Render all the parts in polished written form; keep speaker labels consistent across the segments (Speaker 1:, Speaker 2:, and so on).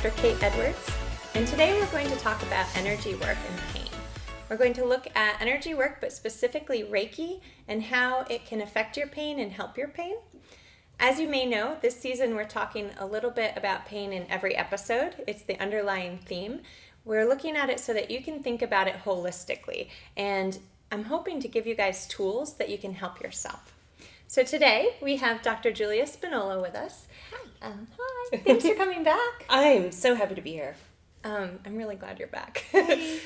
Speaker 1: Dr. Kate Edwards, and today we're going to talk about energy work and pain. We're going to look at energy work, but specifically Reiki, and how it can affect your pain and help your pain. As you may know, this season we're talking a little bit about pain in every episode. It's the underlying theme. We're looking at it so that you can think about it holistically, and I'm hoping to give you guys tools that you can help yourself. So today we have Dr. Julia Spinolo with us.
Speaker 2: Hi.
Speaker 1: Hi. Thanks for coming back.
Speaker 2: I'm so happy to be here.
Speaker 1: I'm really glad you're back.
Speaker 2: Hey.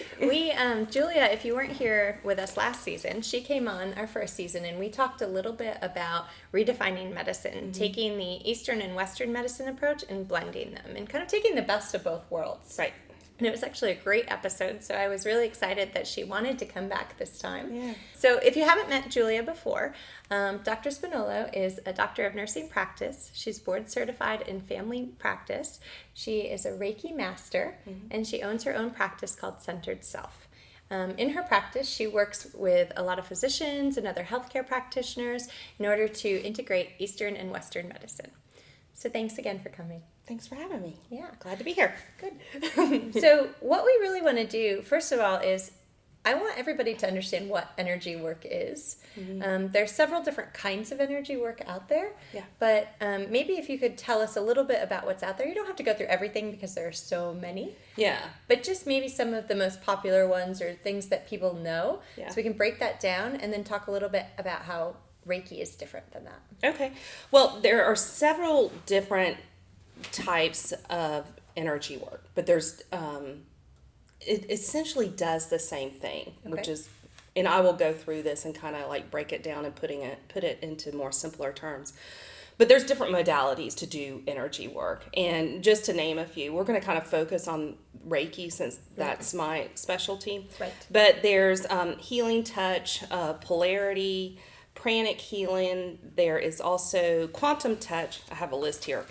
Speaker 1: Julia, if you weren't here with us last season, she came on our first season and we talked a little bit about redefining medicine, taking the Eastern and Western medicine approach and blending them and kind of taking the best of both worlds.
Speaker 2: Right.
Speaker 1: And it was actually a great episode, so I was really excited that she wanted to come back this time.
Speaker 2: Yeah.
Speaker 1: So if you haven't met Julia before, Dr. Spinolo is a doctor of nursing practice. She's board certified in family practice. She is a Reiki master, and she owns her own practice called Centered Self. In her practice, she works with a lot of physicians and other healthcare practitioners in order to integrate Eastern and Western medicine. So thanks again for coming.
Speaker 2: Thanks for having me.
Speaker 1: Yeah.
Speaker 2: Glad to be here.
Speaker 1: Good. So what we really want to do, first of all, is I want everybody to understand what energy work is. There's several different kinds of energy work out there.
Speaker 2: Yeah.
Speaker 1: But maybe if you could tell us a little bit about what's out there. You don't have to go through everything because there are so many.
Speaker 2: Yeah.
Speaker 1: But just maybe some of the most popular ones or things that people know.
Speaker 2: Yeah.
Speaker 1: So we can break that down and then talk a little bit about how Reiki is different than that.
Speaker 2: Okay. Well, there are several different types of energy work, but there's it essentially does the same thing, which is, and I will go through this and kind of like break it down and put it into more simpler terms. But there's different modalities to do energy work, and just to name a few, we're going to kind of focus on Reiki since that's my specialty.
Speaker 1: Right.
Speaker 2: But there's healing touch, polarity, pranic healing. There is also quantum touch. I have a list here.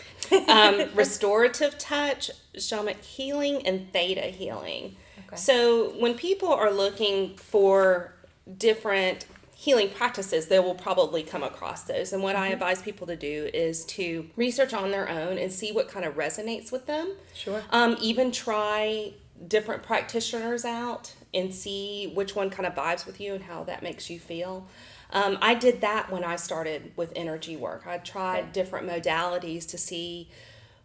Speaker 2: Restorative touch, shamanic healing, and theta healing.
Speaker 1: Okay.
Speaker 2: So when people are looking for different healing practices, they will probably come across those. And what I advise people to do is to research on their own and see what kind of resonates with them.
Speaker 1: Sure.
Speaker 2: Even try different practitioners out and see which one kind of vibes with you and how that makes you feel. I did that when I started with energy work. I tried different modalities to see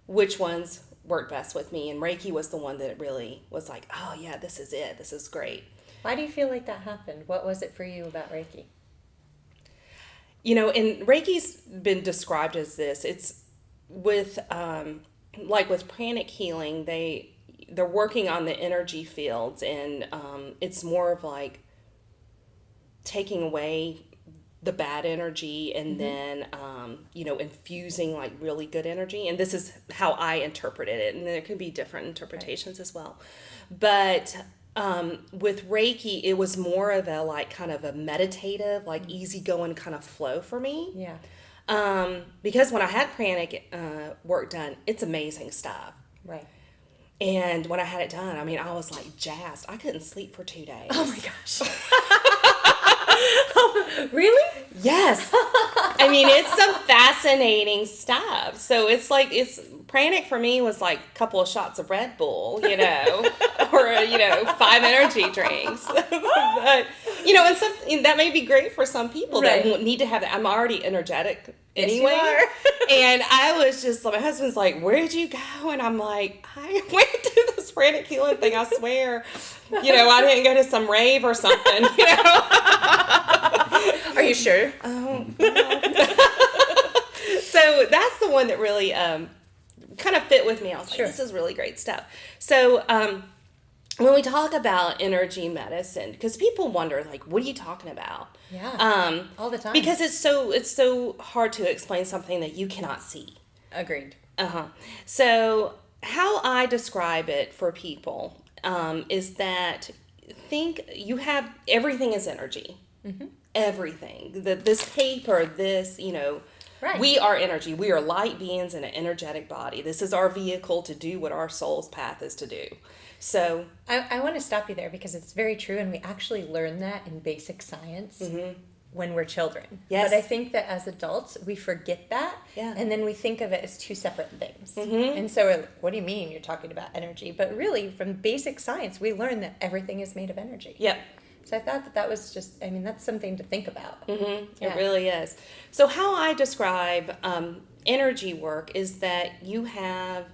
Speaker 2: which ones worked best with me, and Reiki was the one that really was like, oh yeah, this is it. This is great.
Speaker 1: Why do you feel like that happened? What was it for you about Reiki?
Speaker 2: You know, and Reiki's been described as this. It's with, like with pranic healing, they're working on the energy fields, and it's more of like taking away the bad energy and then, infusing like really good energy. And this is how I interpreted it. And there could be different interpretations as well. But with Reiki, it was more of a like kind of a meditative, like easygoing kind of flow for me.
Speaker 1: Yeah.
Speaker 2: Because when I had pranic work done, it's amazing stuff.
Speaker 1: Right.
Speaker 2: And when I had it done, I mean, I was like jazzed. I couldn't sleep for 2 days.
Speaker 1: Oh my gosh. Really?
Speaker 2: Yes. I mean, it's some fascinating stuff. So it's pranic for me was like a couple of shots of Red Bull, or 5 energy drinks. But, and that may be great for some people that need to have that. I'm already energetic anyway.
Speaker 1: Yes,
Speaker 2: and I was just, my husband's like, where'd you go? And I'm like, I went to this pranic healing thing, I swear. I didn't go to some rave or something,
Speaker 1: Are you sure?
Speaker 2: Oh, so that's the one that really kind of fit with me. I was like, this is really great stuff. So when we talk about energy medicine, because people wonder, like, what are you talking about?
Speaker 1: Yeah, all the time.
Speaker 2: Because it's so hard to explain something that you cannot see.
Speaker 1: Agreed.
Speaker 2: So how I describe it for people is that think you have, everything is energy. Mm-hmm. Everything. This paper,
Speaker 1: Right.
Speaker 2: We are energy. We are light beings in an energetic body. This is our vehicle to do what our soul's path is to do. So
Speaker 1: I want to stop you there because it's very true, and we actually learn that in basic science. when we're children.
Speaker 2: Yes.
Speaker 1: But I think that as adults, we forget that.
Speaker 2: Yeah.
Speaker 1: And then we think of it as two separate things.
Speaker 2: Mm-hmm.
Speaker 1: And so we're like, what do you mean you're talking about energy? But really, from basic science, we learn that everything is made of energy.
Speaker 2: Yep.
Speaker 1: So I thought that was just, I mean, that's something to think about.
Speaker 2: Mm-hmm.
Speaker 1: Yeah.
Speaker 2: It really is. So how I describe energy work is that you have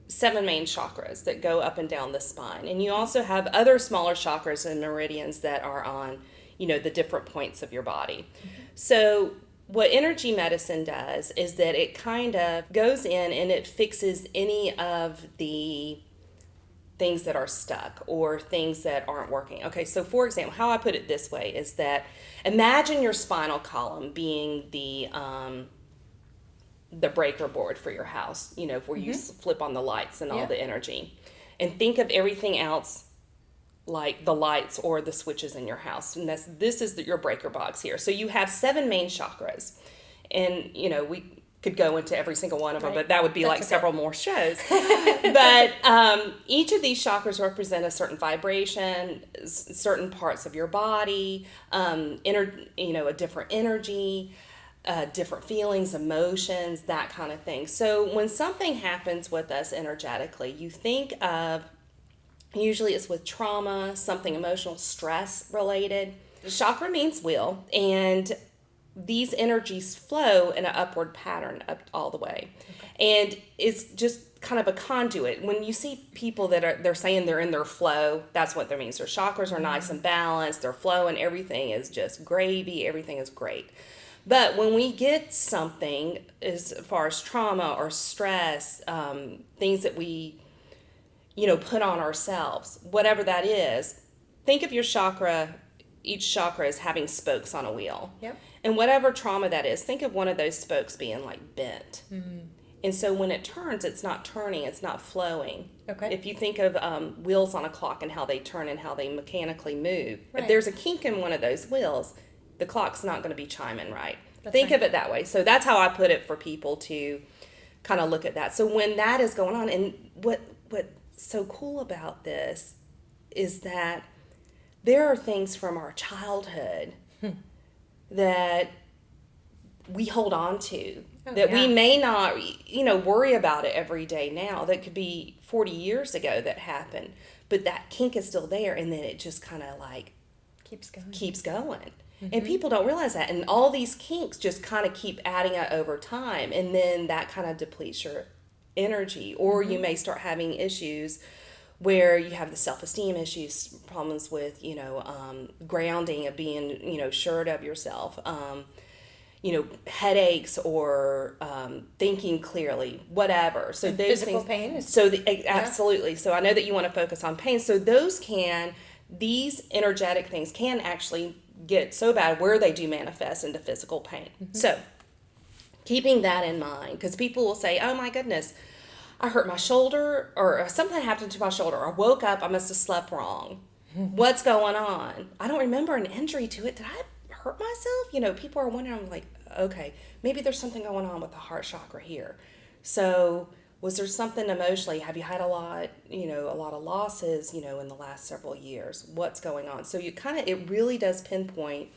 Speaker 2: 7 main chakras that go up and down the spine. And you also have other smaller chakras and meridians that are on, the different points of your body. Mm-hmm. So what energy medicine does is that it kind of goes in and it fixes any of the things that are stuck or things that aren't working. Okay, so for example, how I put it this way is that imagine your spinal column being the breaker board for your house, where you flip on the lights and all the energy. And think of everything else like the lights or the switches in your house. And this is your breaker box here. So you have 7 main chakras. And, we could go into every single one of them, but that would be several more shows. But each of these chakras represent a certain vibration, certain parts of your body, a different energy, different feelings, emotions, that kind of thing. So when something happens with us energetically, you think of, usually it's with trauma, something emotional, stress related. Chakra means wheel, and these energies flow in an upward pattern up all the way. Okay. And it's just kind of a conduit. When you see people they're saying they're in their flow, that's what that means. Their chakras are nice and balanced, they're flowing, everything is just gravy, everything is great. But when we get something as far as trauma or stress, things that we put on ourselves, whatever that is, think of your chakra, each chakra is having spokes on a wheel.
Speaker 1: Yep.
Speaker 2: And whatever trauma that is, think of one of those spokes being bent. Mm-hmm. And so when it turns, it's not turning, it's not flowing.
Speaker 1: Okay.
Speaker 2: If you think of wheels on a clock and how they turn and how they mechanically move,
Speaker 1: right.
Speaker 2: If there's a kink in one of those wheels, the clock's not going to be chiming right.
Speaker 1: Think
Speaker 2: of it that way. So that's how I put it for people to kind of look at that. So when that is going on, and what's so cool about this is that there are things from our childhood that we hold on to we may not, worry about it every day now. That could be 40 years ago that happened, but that kink is still there, and then it just kind of keeps going. Mm-hmm. And people don't realize that, and all these kinks just kind of keep adding up over time, and then that kind of depletes your energy, or you may start having issues where you have the self-esteem issues, problems with, grounding, of being, assured of yourself, headaches or thinking clearly, whatever. So
Speaker 1: and
Speaker 2: those
Speaker 1: physical
Speaker 2: things,
Speaker 1: pain.
Speaker 2: Absolutely. So I know that you want to focus on pain. So these energetic things can actually get so bad where they do manifest into physical pain. Mm-hmm. So keeping that in mind, because people will say, oh my goodness, I hurt my shoulder, or something happened to my shoulder. I woke up, I must have slept wrong. What's going on? I don't remember an injury to it. Did I hurt myself? People are wondering. I'm like, okay, maybe there's something going on with the heart chakra here. So was there something emotionally? Have you had a lot of losses, in the last several years? What's going on? So it really does pinpoint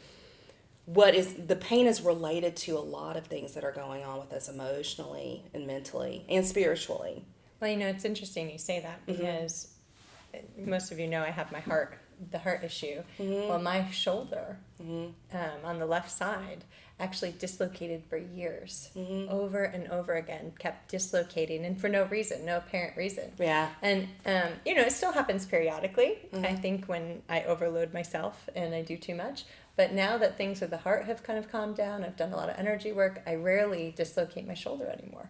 Speaker 2: the pain is related to a lot of things that are going on with us emotionally and mentally and spiritually.
Speaker 1: Well, it's interesting you say that, because most of you know I have the heart issue. Mm-hmm. Well, my shoulder on the left side actually dislocated for years, over and over again, kept dislocating, and for no apparent reason.
Speaker 2: Yeah.
Speaker 1: And, it still happens periodically, I think, when I overload myself and I do too much. But now that things with the heart have kind of calmed down, I've done a lot of energy work, I rarely dislocate my shoulder anymore,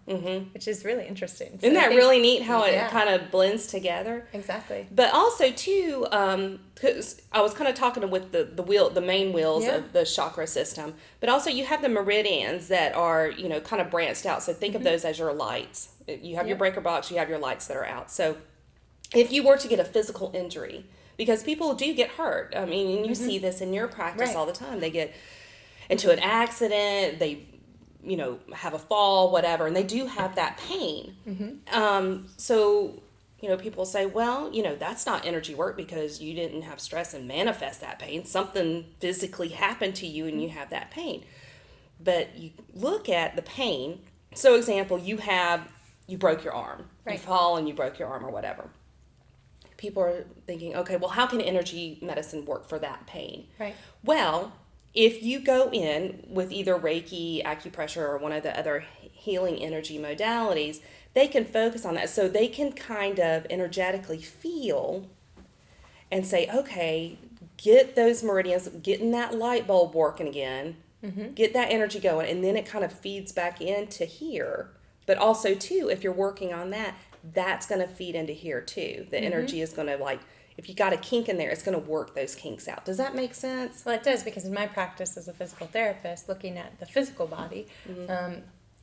Speaker 1: which is really interesting.
Speaker 2: Isn't that really neat how it kind of blends together?
Speaker 1: Exactly.
Speaker 2: But also, too, because I was kind of talking with the main wheels of the chakra system, but also you have the meridians that are, kind of branched out. So think of those as your lights. You have your breaker box, you have your lights that are out. So if you were to get a physical injury, because people do get hurt. I mean, and you see this in your practice all the time. They get into an accident, they, have a fall, whatever, and they do have that pain. So people say, well, that's not energy work because you didn't have stress and manifest that pain. Something physically happened to you and you have that pain. But you look at the pain. So example, you broke your arm.
Speaker 1: Right.
Speaker 2: You fall and you broke your arm or whatever. People are thinking, okay, well, how can energy medicine work for that pain?
Speaker 1: Right.
Speaker 2: Well, if you go in with either Reiki, acupressure, or one of the other healing energy modalities, they can focus on that. So they can kind of energetically feel and say, okay, get those meridians, getting that light bulb working again, get that energy going, and then it kind of feeds back into here. But also, too, if you're working on that, that's going to feed into here, too. The energy is going to, if you got a kink in there, it's going to work those kinks out. Does that make sense?
Speaker 1: Well, it does, because in my practice as a physical therapist, looking at the physical body,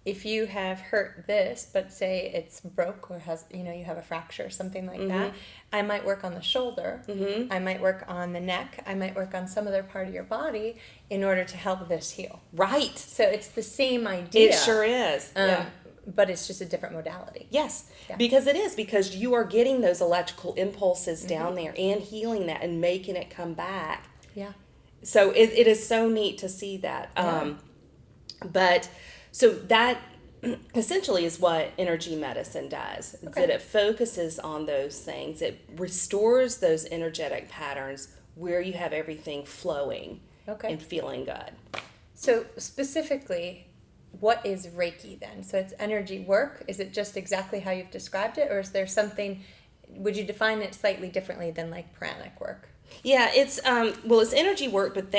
Speaker 1: if you have hurt this, but say it's broke or has, you have a fracture or something like that, I might work on the shoulder, I might work on the neck, I might work on some other part of your body in order to help this heal.
Speaker 2: Right.
Speaker 1: So it's the same idea.
Speaker 2: It sure is. Yeah.
Speaker 1: But it's just a different modality.
Speaker 2: Yes, because it is, because you are getting those electrical impulses down there and healing that and making it come back.
Speaker 1: Yeah.
Speaker 2: So it is so neat to see that. But so that essentially is what energy medicine does.
Speaker 1: Okay.
Speaker 2: That it focuses on those things. It restores those energetic patterns where you have everything flowing and feeling good.
Speaker 1: So specifically, what is Reiki then? So it's energy work. Is it just exactly how you've described it, or is there something? Would you define it slightly differently than like pranic work?
Speaker 2: Yeah, it's it's energy work, but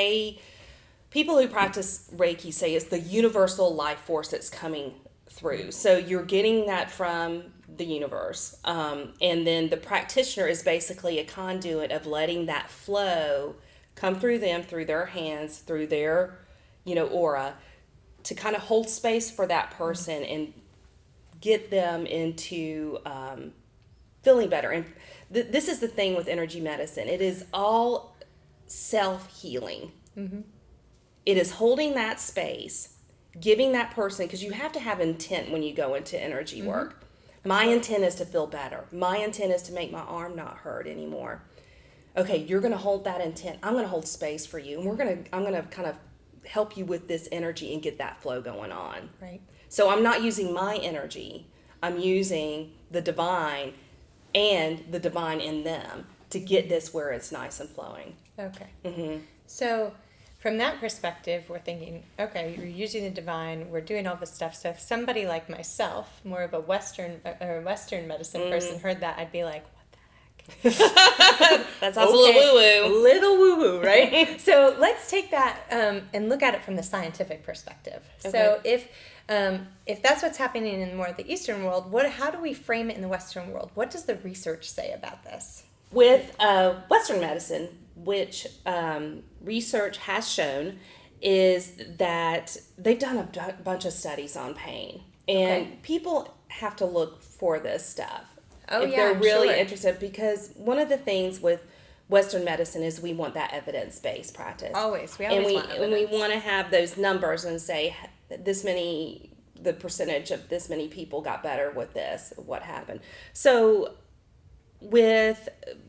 Speaker 2: people who practice Reiki say it's the universal life force that's coming through. So you're getting that from the universe, and then the practitioner is basically a conduit of letting that flow come through them, through their hands, through their aura, to kind of hold space for that person and get them into feeling better. And this is the thing with energy medicine. It is all self-healing. It is holding that space, giving that person, because you have to have intent when you go into energy work. My intent is to feel better. My intent is to make my arm not hurt anymore. Okay, you're going to hold that intent. I'm going to hold space for you. And I'm going to kind of help you with this energy and get that flow going on.
Speaker 1: Right.
Speaker 2: So I'm not using my energy. I'm using the divine and the divine in them to get this where it's nice and flowing.
Speaker 1: Okay. So from that perspective, we're thinking, okay, you're using the divine, we're doing all this stuff. So if somebody like myself, more of a Western medicine person, heard that, I'd be like,
Speaker 2: that sounds a little woo-woo.
Speaker 1: A little woo-woo, right? So let's take that and look at it from the scientific perspective. Okay. So if that's what's happening in more of the Eastern world, how do we frame it in the Western world? What does the research say about this?
Speaker 2: With Western medicine, which research has shown, is that they've done a bunch of studies on pain. And people have to look for this stuff. If they're really interested, because one of the things with Western medicine is we want that evidence-based practice.
Speaker 1: We always want evidence.
Speaker 2: And we want to have those numbers and say the percentage of this many people got better with this, what happened. So with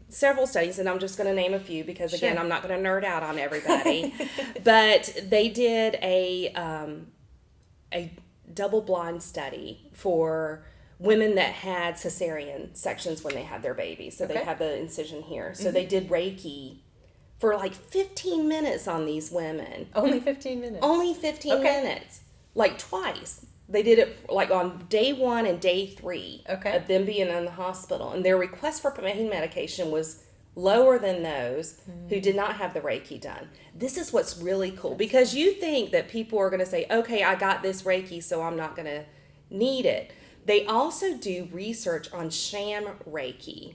Speaker 2: several studies, and I'm just going to name a few because again, I'm not going to nerd out on everybody, but they did a double-blind study for women that had cesarean sections when they had their babies. So they have the incision here. So they did Reiki for like 15 minutes on these women.
Speaker 1: Only 15 minutes?
Speaker 2: Only 15 minutes. Like twice. They did it like on day 1 and day 3 of them being in the hospital. And their request for pain medication was lower than those who did not have the Reiki done. This is what's really cool, because you think that people are going to say, okay, I got this Reiki, so I'm not going to need it. They also do research on sham Reiki,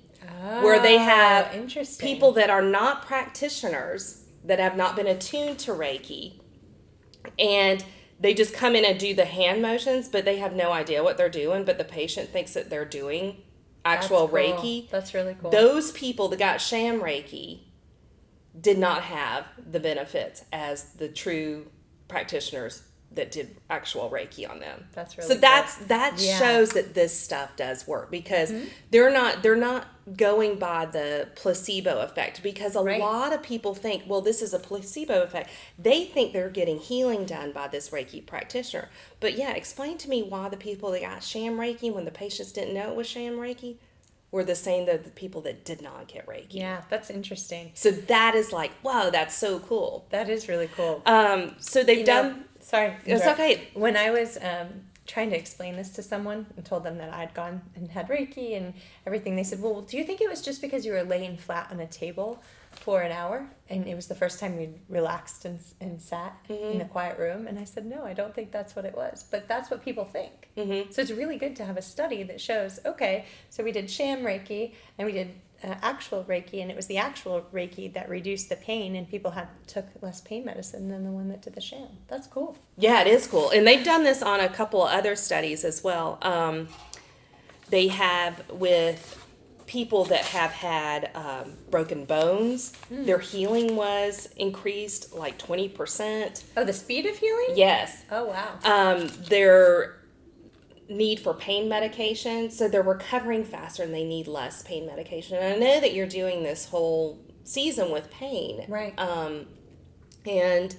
Speaker 2: where they have people that are not practitioners, that have not been attuned to Reiki, and they just come in and do the hand motions, but they have no idea what they're doing, but the patient thinks that they're doing actual Reiki.
Speaker 1: That's really cool.
Speaker 2: Those people that got sham Reiki did not have the benefits as the true practitioners that did actual Reiki on them.
Speaker 1: That's really
Speaker 2: so
Speaker 1: good.
Speaker 2: that
Speaker 1: Yeah.
Speaker 2: shows that this stuff does work, because they're not going by the placebo effect, because a
Speaker 1: Right.
Speaker 2: lot of people think, well, this is a placebo effect. They think they're getting healing done by this Reiki practitioner. But yeah, explain to me why the people that got sham Reiki when the patients didn't know it was sham Reiki were the same that the people that did not get Reiki.
Speaker 1: Yeah, that's interesting.
Speaker 2: So that is like, wow, that's so cool.
Speaker 1: That is really cool.
Speaker 2: So they've done.
Speaker 1: Sorry.
Speaker 2: It's
Speaker 1: interrupt.
Speaker 2: okay.
Speaker 1: When I was trying to explain this to someone and told them that I'd gone and had Reiki and everything, they said, well, do you think it was just because you were laying flat on a table for an hour and it was the first time you relaxed and sat in a quiet room? And I said, no, I don't think that's what it was. But that's what people think. So it's really good to have a study that shows, okay, so we did sham Reiki and we did actual Reiki, and it was the actual Reiki that reduced the pain, and people took less pain medicine than the one that did the sham. That's cool.
Speaker 2: Yeah, it is cool. And they've done this on a couple other studies as well. They have with people that have had broken bones, their healing was increased like 20%.
Speaker 1: Oh, the speed of healing?
Speaker 2: Yes.
Speaker 1: Oh, wow.
Speaker 2: Their need for pain medication, so they're recovering faster and they need less pain medication. And I know that you're doing this whole season with pain.
Speaker 1: Right.
Speaker 2: And,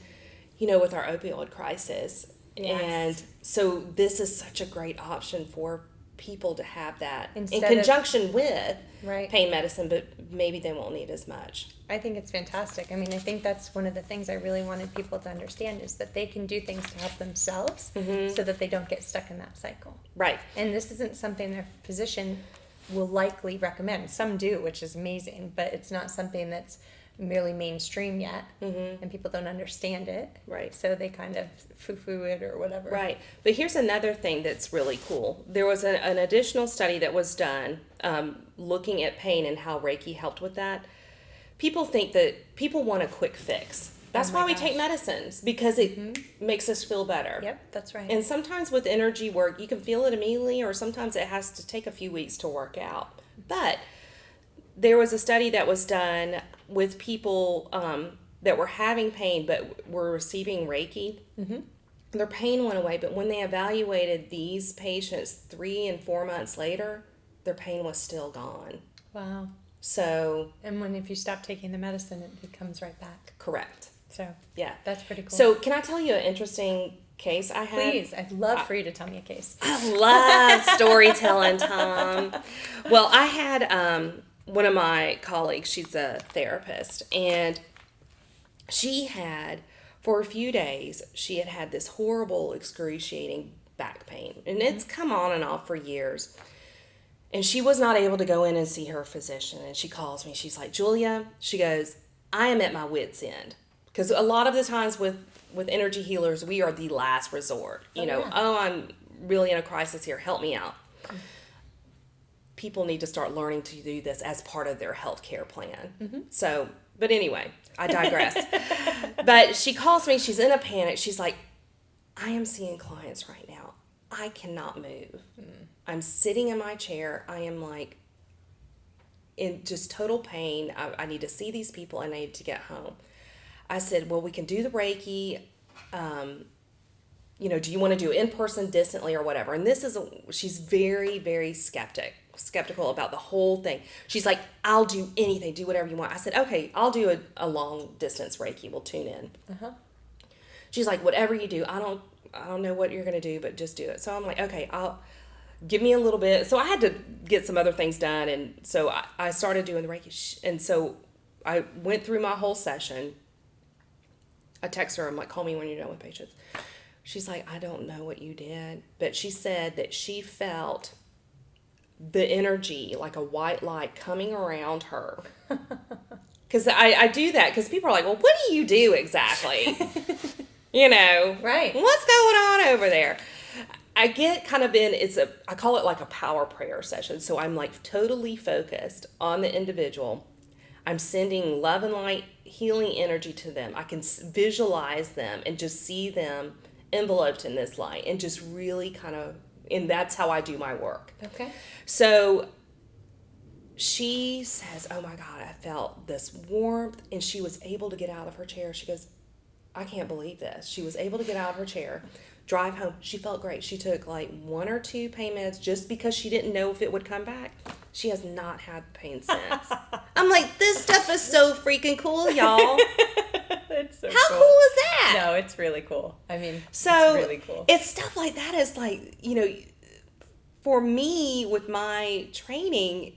Speaker 2: you know, with our opioid crisis.
Speaker 1: Yes.
Speaker 2: And so this is such a great option for people to have that
Speaker 1: Instead
Speaker 2: in conjunction with
Speaker 1: Right.
Speaker 2: pain medicine, but maybe they won't need as much.
Speaker 1: I think it's fantastic. I mean, I think that's one of the things I really wanted people to understand, is that they can do things to help themselves so that they don't get stuck in that cycle.
Speaker 2: Right.
Speaker 1: And this isn't something their physician will likely recommend. Some do, which is amazing, but it's not something that's really mainstream yet, and people don't understand it.
Speaker 2: Right.
Speaker 1: So they kind of foo-foo it or whatever.
Speaker 2: Right. But here's another thing that's really cool. There was an additional study that was done looking at pain and how Reiki helped with that. People think that people want a quick fix. That's
Speaker 1: Oh my
Speaker 2: why we
Speaker 1: gosh.
Speaker 2: take medicines, because it makes us feel better.
Speaker 1: Yep, that's right.
Speaker 2: And sometimes with energy work, you can feel it immediately, or sometimes it has to take a few weeks to work out. But there was a study that was done with people that were having pain but were receiving Reiki. Their pain went away, but when they evaluated these patients 3 and 4 months later, their pain was still gone.
Speaker 1: Wow.
Speaker 2: So,
Speaker 1: And if you stop taking the medicine, it comes right back.
Speaker 2: correct.
Speaker 1: So
Speaker 2: Yeah.
Speaker 1: that's pretty cool.
Speaker 2: So, can I tell you an interesting case I had?
Speaker 1: please, I'd love for you to tell me a case.
Speaker 2: I love storytelling, Tom. Well, I had one of my colleagues, she's a therapist, and she had, for a few days, she had this horrible, excruciating back pain. And it's come on and off for years. And she was not able to go in and see her physician. And she calls me. She's like, Julia, she goes, I am at my wit's end. Because a lot of the times with energy healers, we are the last resort. You know,
Speaker 1: yeah.
Speaker 2: oh, I'm really in a crisis here. Help me out. People need to start learning to do this as part of their healthcare plan. So, but anyway, I digress. But she calls me. She's in a panic. She's like, I am seeing clients right now. I cannot move. I'm sitting in my chair. I am like in just total pain. I need to see these people and I need to get home. I said, well, we can do the Reiki. You know, do you want to do it in person, distantly, or whatever? And she's very, very skeptical about the whole thing. She's like, I'll do anything, do whatever you want. I said, okay, I'll do a long distance Reiki. We'll tune in. She's like, whatever you do, I don't know what you're going to do, but just do it. So I'm like, okay, give me a little bit. So I had to get some other things done. And so I started doing the Reiki. And so I went through my whole session. I text her, I'm like, call me when you're done with patients. She's like, I don't know what you did. But she said that she felt the energy, like a white light coming around her. Because I do that, because people are like, well, what do you do exactly? You know,
Speaker 1: Right.
Speaker 2: What's going on over there? I get kind of I call it like a power prayer session. So I'm like totally focused on the individual. I'm sending love and light healing energy to them. I can visualize them and just see them enveloped in this light and just really and that's how I do my work.
Speaker 1: Okay.
Speaker 2: So she says, oh my God, I felt this warmth, and she was able to get out of her chair. She goes, I can't believe this. She was able to get out of her chair, drive home. She felt great. She took like 1 or 2 pain meds just because she didn't know if it would come back. She has not had pain since. I'm like, this stuff is so freaking cool, y'all.
Speaker 1: It's so
Speaker 2: How cool is that?
Speaker 1: No, it's really cool. I mean,
Speaker 2: so
Speaker 1: it's really cool.
Speaker 2: It's stuff like that is like, for me with my training,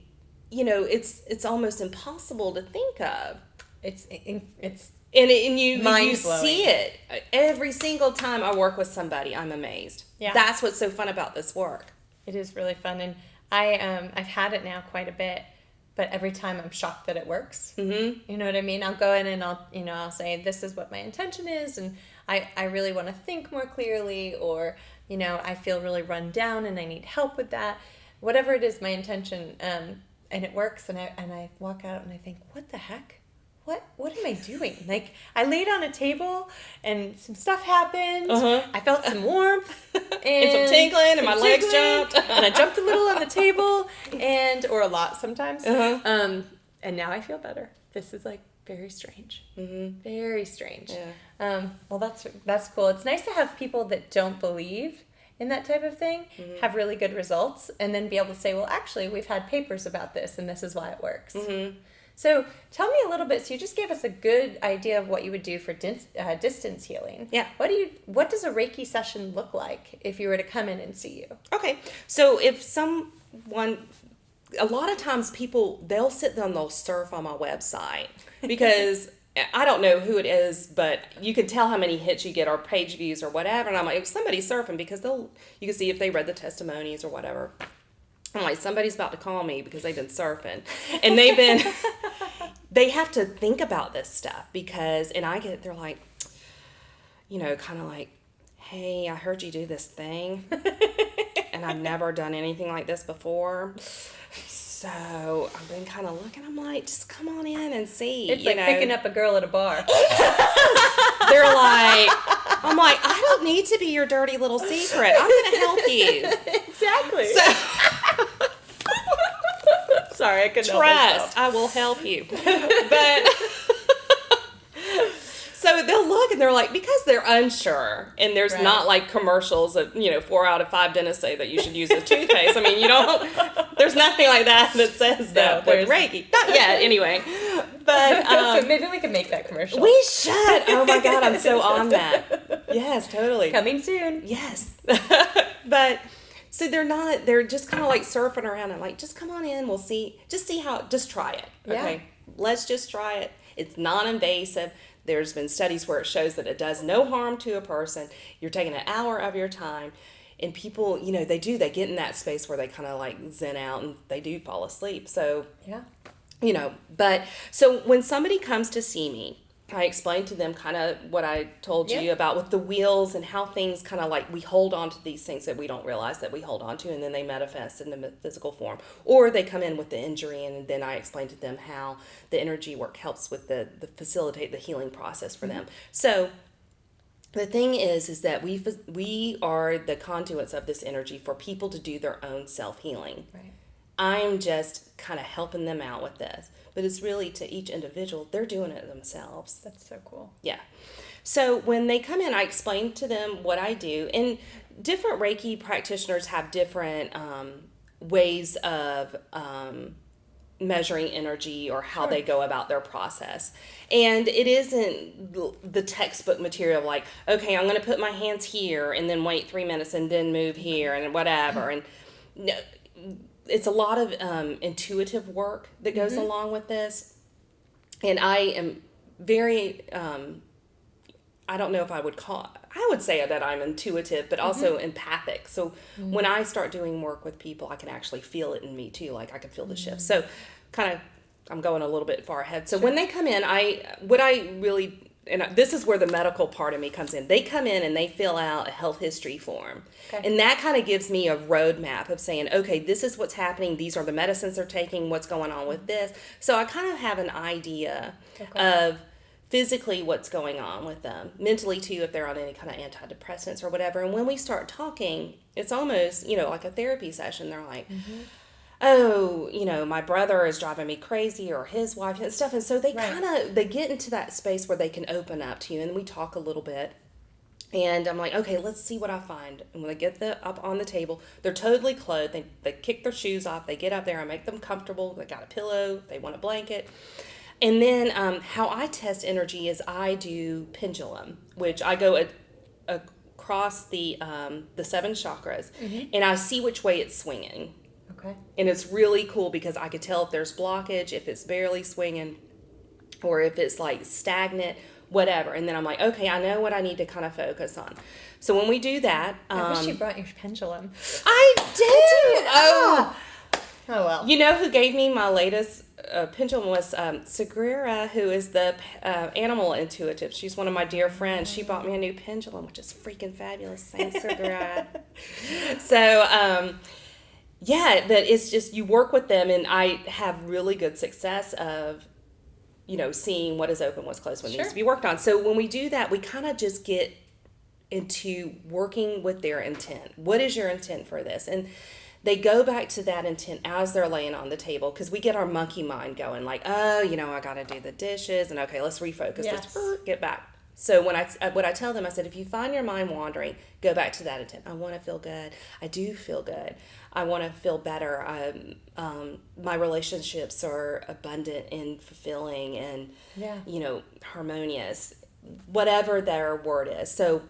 Speaker 2: it's almost impossible to think of.
Speaker 1: It's
Speaker 2: And you
Speaker 1: mind-blowing.
Speaker 2: see it every single time I work with somebody. I'm amazed.
Speaker 1: Yeah.
Speaker 2: That's what's so fun about this work.
Speaker 1: It is really fun, and I've had it now quite a bit, but every time I'm shocked that it works.
Speaker 2: Mm-hmm.
Speaker 1: You know what I mean? I'll go in and I'll say, this is what my intention is, and I really want to think more clearly, or I feel really run down and I need help with that. Whatever it is, my intention, and it works, and I walk out and I think, what the heck? What am I doing? Like, I laid on a table and some stuff happened.
Speaker 2: Uh-huh.
Speaker 1: I felt some warmth
Speaker 2: And some tingling, and my legs jumped.
Speaker 1: And I jumped a little on the table, or a lot sometimes.
Speaker 2: Uh-huh.
Speaker 1: And now I feel better. This is like very strange.
Speaker 2: Mm-hmm.
Speaker 1: Very strange.
Speaker 2: Yeah.
Speaker 1: Well, that's cool. It's nice to have people that don't believe in that type of thing have really good results, and then be able to say, well, actually, we've had papers about this, and this is why it works.
Speaker 2: Mm-hmm.
Speaker 1: So tell me a little bit. So you just gave us a good idea of what you would do for distance healing.
Speaker 2: Yeah.
Speaker 1: What does a Reiki session look like if you were to come in and see you?
Speaker 2: Okay. So if a lot of times they'll sit there and they'll surf on my website because I don't know who it is, but you can tell how many hits you get or page views or whatever. And I'm like, somebody's surfing because you can see if they read the testimonies or whatever. I'm like, somebody's about to call me because they've been surfing. And they have to think about this stuff they're like, kind of like, hey, I heard you do this thing. And I've never done anything like this before. So I've been kind of looking. I'm like, just come on in and see.
Speaker 1: It's like picking up a girl at a bar.
Speaker 2: They're like, I'm like, I don't need to be your dirty little secret. I'm going to help you.
Speaker 1: Exactly.
Speaker 2: So,
Speaker 1: sorry, I couldn't help
Speaker 2: trust, I will help you. But so they'll look and they're like, because they're unsure, and there's not like commercials of 4 out of 5 dentists say that you should use a toothpaste. I mean, there's nothing like that says that with Reiki. Not yet, anyway. But
Speaker 1: so maybe we can make that commercial.
Speaker 2: We should. Oh my God, I'm so on that. Yes, totally.
Speaker 1: Coming soon.
Speaker 2: Yes. But so they're just kind of like surfing around and like, just come on in, we'll see, just try it. Okay. Let's just try it. It's non-invasive. There's been studies where it shows that it does no harm to a person. You're taking an hour of your time, and people, they get in that space where they kind of like zen out and they do fall asleep. So, but so when somebody comes to see me, I explain to them kind of what I told you about with the wheels and how things kind of like we hold on to these things that we don't realize that we hold on to, and then they manifest in the physical form. Or they come in with the injury, and then I explain to them how the energy work helps with the facilitate the healing process for them. So the thing is that we are the conduits of this energy for people to do their own self-healing.
Speaker 1: Right.
Speaker 2: I'm just kind of helping them out with this. But it's really to each individual, they're doing it themselves.
Speaker 1: That's so cool.
Speaker 2: Yeah. So when they come in, I explain to them what I do. And different Reiki practitioners have different ways of measuring energy or how they go about their process. And it isn't the textbook material like, okay, I'm going to put my hands here and then wait 3 minutes and then move here and whatever. And no, it's a lot of intuitive work that goes along with this. And I am very, I don't know if I would say that I'm intuitive, but also empathic. So when I start doing work with people, I can actually feel it in me too. Like I can feel the shift. So I'm going a little bit far ahead. So when they come in, and this is where the medical part of me comes in. They come in and they fill out a health history form. Okay. And that kind of gives me a roadmap of saying, okay, this is what's happening. These are the medicines they're taking. What's going on with this? So I kind of have an idea of physically what's going on with them. Mentally, too, if they're on any kind of antidepressants or whatever. And when we start talking, it's almost, like a therapy session. They're like, oh, my brother is driving me crazy, or his wife and stuff. And so they
Speaker 1: Right.
Speaker 2: they get into that space where they can open up to you, and we talk a little bit. And I'm like, okay, let's see what I find. And when they get up on the table, they're totally clothed. They kick their shoes off. They get up there. I make them comfortable. They got a pillow. They want a blanket. And then how I test energy is I do pendulum, which I go across the 7 chakras, and I see which way it's swinging.
Speaker 1: Okay.
Speaker 2: And it's really cool because I could tell if there's blockage, if it's barely swinging, or if it's like stagnant, whatever. And then I'm like, okay, I know what I need to kind of focus on. So when we do that,
Speaker 1: I wish you brought your pendulum.
Speaker 2: I do. Oh,
Speaker 1: well.
Speaker 2: you know who gave me my latest pendulum was Sagrera, who is the animal intuitive. She's one of my dear friends. She bought me a new pendulum, which is freaking fabulous. Thanks, Sagrera. So, yeah, that it's just you work with them, and I have really good success of seeing what is open, what's closed, what needs to be worked on. So when we do that, we kind of just get into working with their intent. What is your intent for this? And they go back to that intent as they're laying on the table, because we get our monkey mind going like, oh, I got to do the dishes, and okay, let's refocus.
Speaker 1: Yes.
Speaker 2: Let's get back. So what I tell them, I said, if you find your mind wandering, go back to that intent. I want to feel good. I do feel good. I want to feel better. My relationships are abundant and fulfilling and, harmonious, whatever their word is. So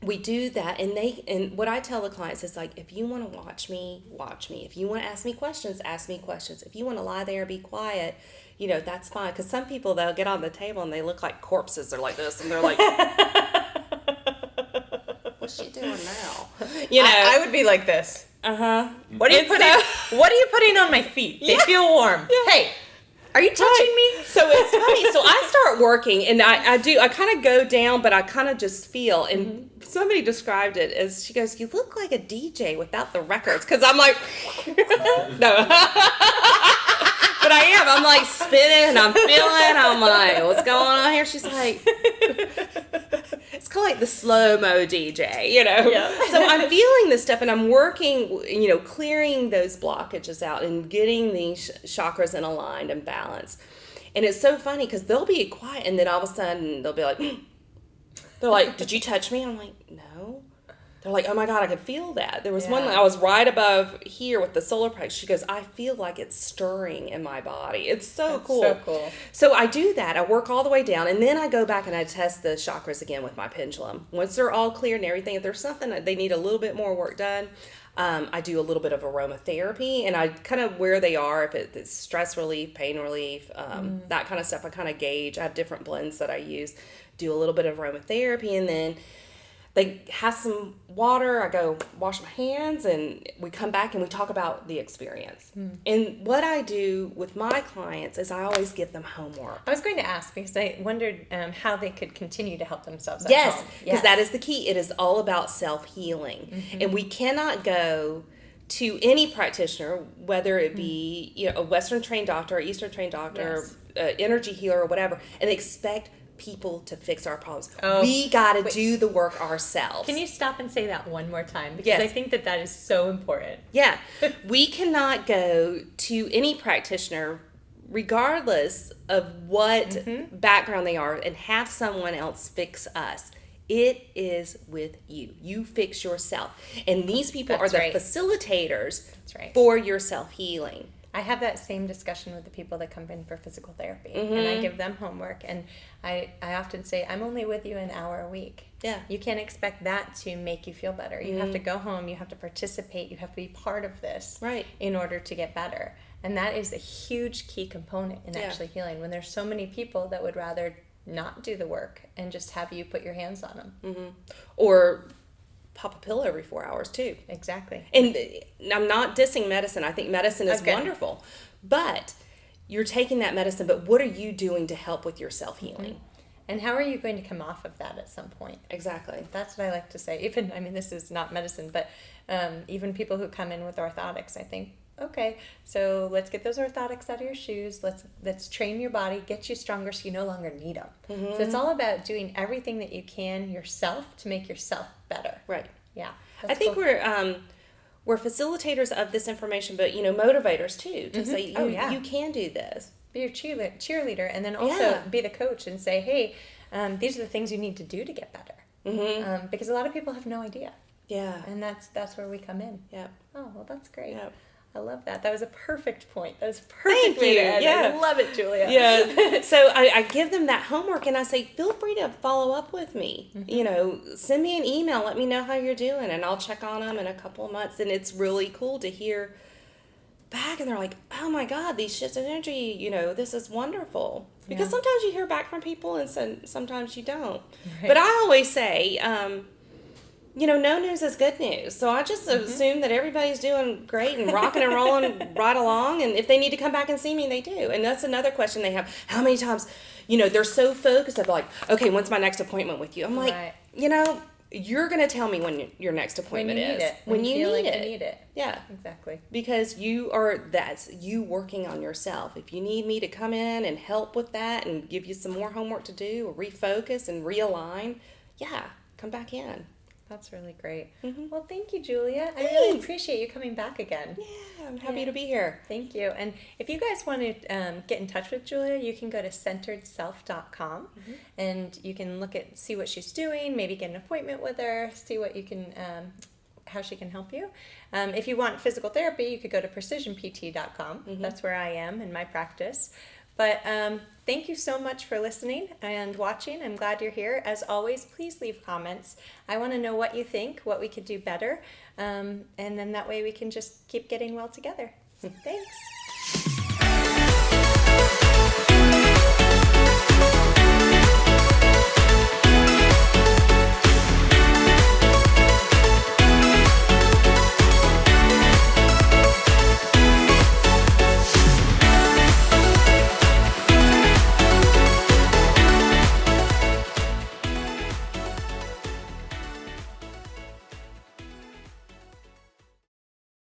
Speaker 2: we do that, and what I tell the clients is like, if you want to watch me, watch me. If you want to ask me questions, ask me questions. If you want to lie there, be quiet, that's fine. Because some people, they'll get on the table and they look like corpses. They're like this, and they're like, what's she doing now?
Speaker 1: I would be like this.
Speaker 2: Uh-huh.
Speaker 1: What are you putting on my feet? They feel warm.
Speaker 2: Yeah.
Speaker 1: Hey, are you touching me?
Speaker 2: So it's funny. So I start working, and I kind of go down, but I kind of just feel. And somebody described it as, she goes, you look like a DJ without the records. Because I'm like, no. But I am. I'm like spinning, and I'm feeling. I'm like, what's going on here? She's like, it's kind of like the slow-mo DJ,
Speaker 1: Yeah.
Speaker 2: So I'm feeling this stuff, and I'm working, clearing those blockages out and getting these chakras in aligned and balanced. And it's so funny because they'll be quiet, and then all of a sudden they'll be like, they're like, did you touch me? I'm like, no. They're like, oh my God, I could feel that. There was one, I was right above here with the solar plexus. She goes, I feel like it's stirring in my body. It's so cool.
Speaker 1: So cool.
Speaker 2: So I do that. I work all the way down, and then I go back and I test the chakras again with my pendulum. Once they're all clear and everything, if there's something that they need a little bit more work done, I do a little bit of aromatherapy, and I kind of where they are, if it's stress relief, pain relief, that kind of stuff, I kind of gauge. I have different blends that I use. Do a little bit of aromatherapy, and then they have some water. I go wash my hands, and we come back and we talk about the experience. And what I do with my clients is I always give them homework.
Speaker 1: I was going to ask because I wondered how they could continue to help themselves at
Speaker 2: Yes,
Speaker 1: home.
Speaker 2: because that is the key. It is all about self-healing. And we cannot go to any practitioner, whether it be a Western trained doctor, or Eastern trained doctor, energy healer, or whatever, and expect people to fix our problems. We got to do the work ourselves.
Speaker 1: Can you stop and say that one more time? Because
Speaker 2: Yes.
Speaker 1: I think that is so important.
Speaker 2: Yeah. We cannot go to any practitioner, regardless of what background they are, and have someone else fix us. It is with you. You fix yourself. And these people
Speaker 1: That's
Speaker 2: are the
Speaker 1: right.
Speaker 2: facilitators
Speaker 1: right.
Speaker 2: for your self-healing.
Speaker 1: I have that same discussion with the people that come in for physical therapy, and I give them homework, and I often say, I'm only with you an hour a week.
Speaker 2: Yeah.
Speaker 1: You can't expect that to make you feel better. You have to go home, you have to participate, you have to be part of this
Speaker 2: Right.
Speaker 1: in order to get better. And that is a huge key component in actually healing, when there's so many people that would rather not do the work and just have you put your hands on them.
Speaker 2: Or pop a pill every 4 hours too.
Speaker 1: Exactly.
Speaker 2: And I'm not dissing medicine. I think medicine is
Speaker 1: Okay.
Speaker 2: wonderful. But you're taking that medicine, but what are you doing to help with your self-healing?
Speaker 1: And how are you going to come off of that at some point?
Speaker 2: Exactly.
Speaker 1: That's what I like to say. Even, this is not medicine, but even people who come in with orthotics, I think, okay, so let's get those orthotics out of your shoes. Let's train your body, get you stronger so you no longer need them. So it's all about doing everything that you can yourself to make yourself better.
Speaker 2: Right.
Speaker 1: Yeah.
Speaker 2: I think
Speaker 1: cool.
Speaker 2: we're facilitators of this information, but motivators too, to say you can do this.
Speaker 1: Be your cheerleader, and then also be the coach and say, hey, these are the things you need to do to get better. Because a lot of people have no idea.
Speaker 2: Yeah.
Speaker 1: And that's where we come in.
Speaker 2: Yep.
Speaker 1: Oh, well, that's great.
Speaker 2: Yep.
Speaker 1: I love that. That was a perfect point. That was a perfect
Speaker 2: Thank
Speaker 1: way
Speaker 2: you.
Speaker 1: to end.
Speaker 2: Yeah.
Speaker 1: I love it, Julia.
Speaker 2: Yeah. So I give them that homework and I say, feel free to follow up with me. Send me an email. Let me know how you're doing, and I'll check on them in a couple of months. And it's really cool to hear back, and they're like, oh my God, these shifts in energy, this is wonderful. Because sometimes you hear back from people and sometimes you don't. Right. But I always say, no news is good news. So I just assume that everybody's doing great and rocking and rolling right along. And if they need to come back and see me, they do. And that's another question they have. How many times, they're so focused, they're like, okay, when's my next appointment with you? I'm like, you're going to tell me when your next appointment is.
Speaker 1: When you feel like you need it.
Speaker 2: Yeah.
Speaker 1: Exactly.
Speaker 2: Because that's you working on yourself. If you need me to come in and help with that and give you some more homework to do or refocus and realign, come back in.
Speaker 1: That's really great.
Speaker 2: Mm-hmm.
Speaker 1: Well, thank you, Julia.
Speaker 2: Thanks.
Speaker 1: I really appreciate you coming back again.
Speaker 2: Yeah, I'm happy to be here.
Speaker 1: Thank you. And if you guys want to get in touch with Julia, you can go to centeredself.com and you can see what she's doing, maybe get an appointment with her, see what you can, how she can help you. If you want physical therapy, you could go to precisionpt.com. That's where I am in my practice. But thank you so much for listening and watching. I'm glad you're here. As always, please leave comments. I want to know what you think, what we could do better. And then that way we can just keep getting well together. Thanks.